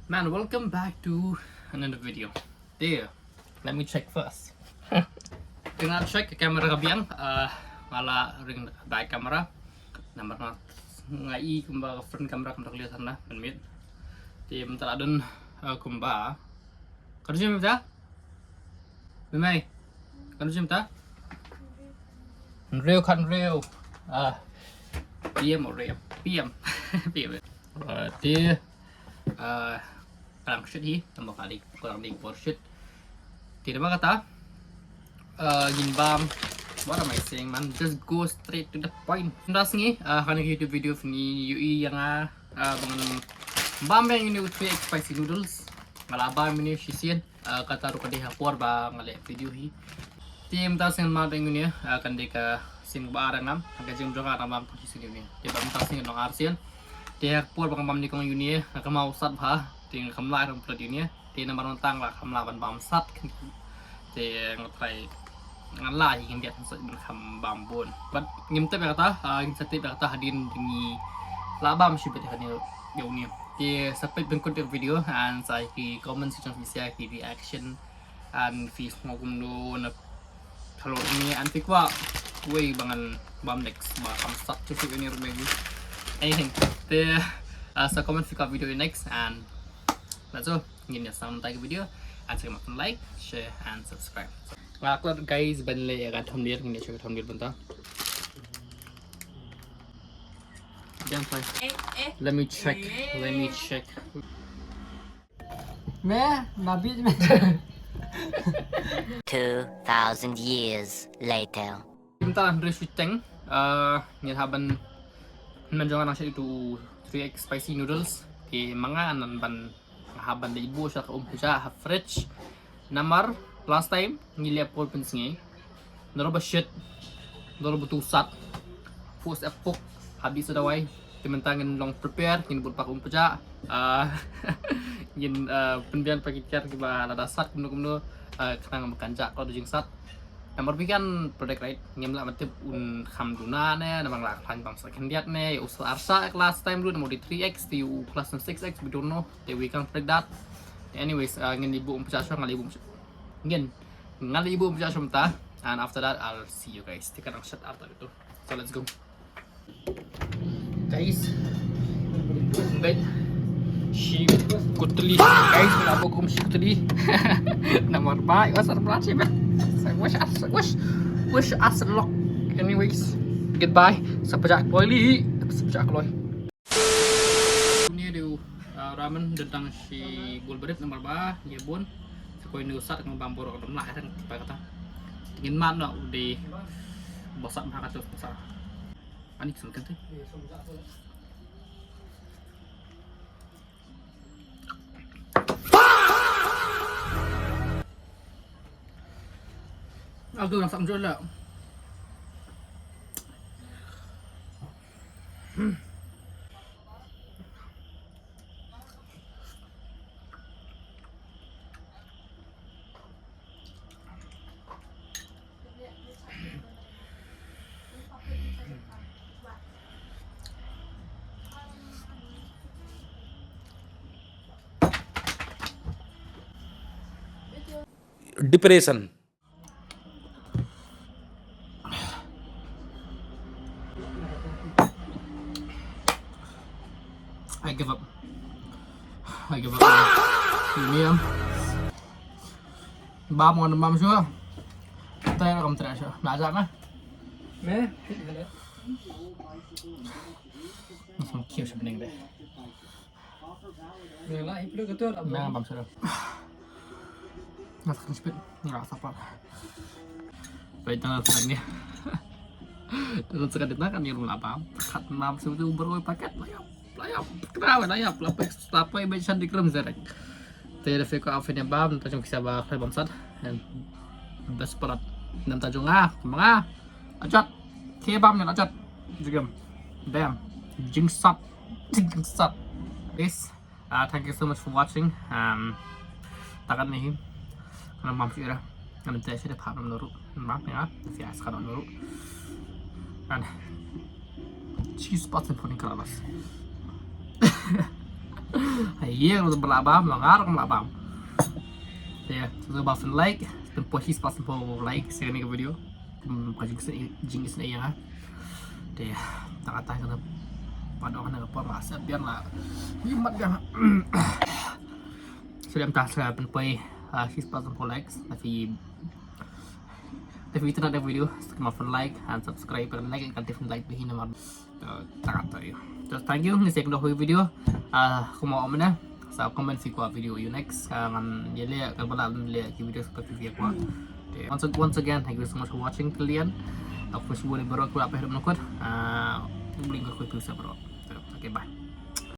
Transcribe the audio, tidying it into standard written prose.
Man, welcome back to another video. There, let me check first. Tingnan check camera kabiang, malah ring back camera. Nomor ngai kumba front camera kelihatan lah, menit. Thì mình ta đơn kumba. Kan sih ta? Memang. Kan sih ta? Real kan real. PM or real. PM. PM. Dia kurang shoot hi, tambah kali kurang di shoot. Tidak apa kata, gimbam, what am I saying man? Just go straight to the point. Ndas ni, karena YouTube video ni UI yang bangun bam yang ini 3x spicy noodles, malaba ini sisian, kata ruka dia hapor ba ngale video hi. Tim tas yang mana yang ini akan deka sing barang nam, agak jeng juga orang bam posisi ini. Dia bam tas yang nong arsian. Dia hapor bang bam ni kong ini, akan mau sat bah. Ting kamla trong plot ini ti nomor tang lah kamla ban bam sat ti ngatrai ngalai yang dia sat ban kam bambun but ngim te kata ngim sate kata hadin dingi labam shibet hani ni ti sampai bengkut video and saya ki comment section bisa ki reaction and fi ngogum do na kalau ini antik wa way bangan bam next ba kam sat tu ini rumegi anything te so comment fi video next and that's all. Ingin ya sama tag video, and saya makan like, share, and subscribe. Aku guys banle ya thom dir ini coba thom dir bentar. Jangan play. Let me check. Meh, nabi 2,000 years later. Bentar Andre syuting. Ni haban menjangan nasi itu 3x spicy noodles. Di mga anan ban haban da ibu siya siya ha fridge namar last time ngiliap po pensingi naroba shit naroba tusat post epok habis sudah way timentangan long prepare kin bud pak siya yin penbian pakikir kiba ladasat kumno kanang makanca kalau jing sat namar bikan product right ngimla matip un khamduna ne namang lak plan bang second diat ne usul arsa last time dulu nomor di 3x di plus 6x we don't know they we can predict that anyways ngin ibu umpasa ngali ibu ngin ngali ibu umpasa mta and after that I'll see you guys take a shot after itu so let's go guys baik shi kutli guys kenapa kum shi kutli nomor baik asar pelat bet wish us luck anyways goodbye sampai jak boili sampai jak loy ini dia ramen tentang si gulberit nomor ba dia bun sekoi nusat ng bambor ko lah kan kata ingin mana di bosak mah kata bosak ani sungkan tu aku nak samjol lah. Depression. I give up. Ini bam ngon bam chưa? Tay cầm trả chưa? Đã dạng á? meh, Nó xong kêu sập nền đây. lah itu betul. Nah bam sudah. Nggak akan speed, nggak sabar. Baik tengah sekarang ni. Terus sekarang kita kan di rumah apa? Kat mam sebetulnya beroi paket layap. Kenapa layap? Lapai macam di keram zerek. Tadi fiko outfitnya bam, tajung kisah bah bam sat. Dan desperat. Dan tajung mga acat. Kebam ni acat. Juga. Bam. Jingsat. Yes. Thank you so much for watching. Takan ni. Karena mam sih dah. Karena saya sudah paham menurut mam ya. Saya sekarang menurut. Dan cheese button pun keras. Iya, lu berlabam, langar berlabam. Ya, so buffin like, dan posisi pas po like sa kanila video. Jingis na iya nga. Deh, nakatayo na paano ka nagpamasa, biar lah. Himat ka. So, I'm tasga penpoy, she's pas po likes, tapi itu ada video, maafin like and subscribe dan like kan tifin like bihin naman. Nakatayo. So, thank you, ngisik na ko yung video. Kung mau na, sa comment si ko video you next ngan yele kalbala le ki video seperti dia ko. Once again, thank you so much for watching till the end. Aku sudah baru aku apa hidup nakut. Beli aku itu bro. Okay, bye.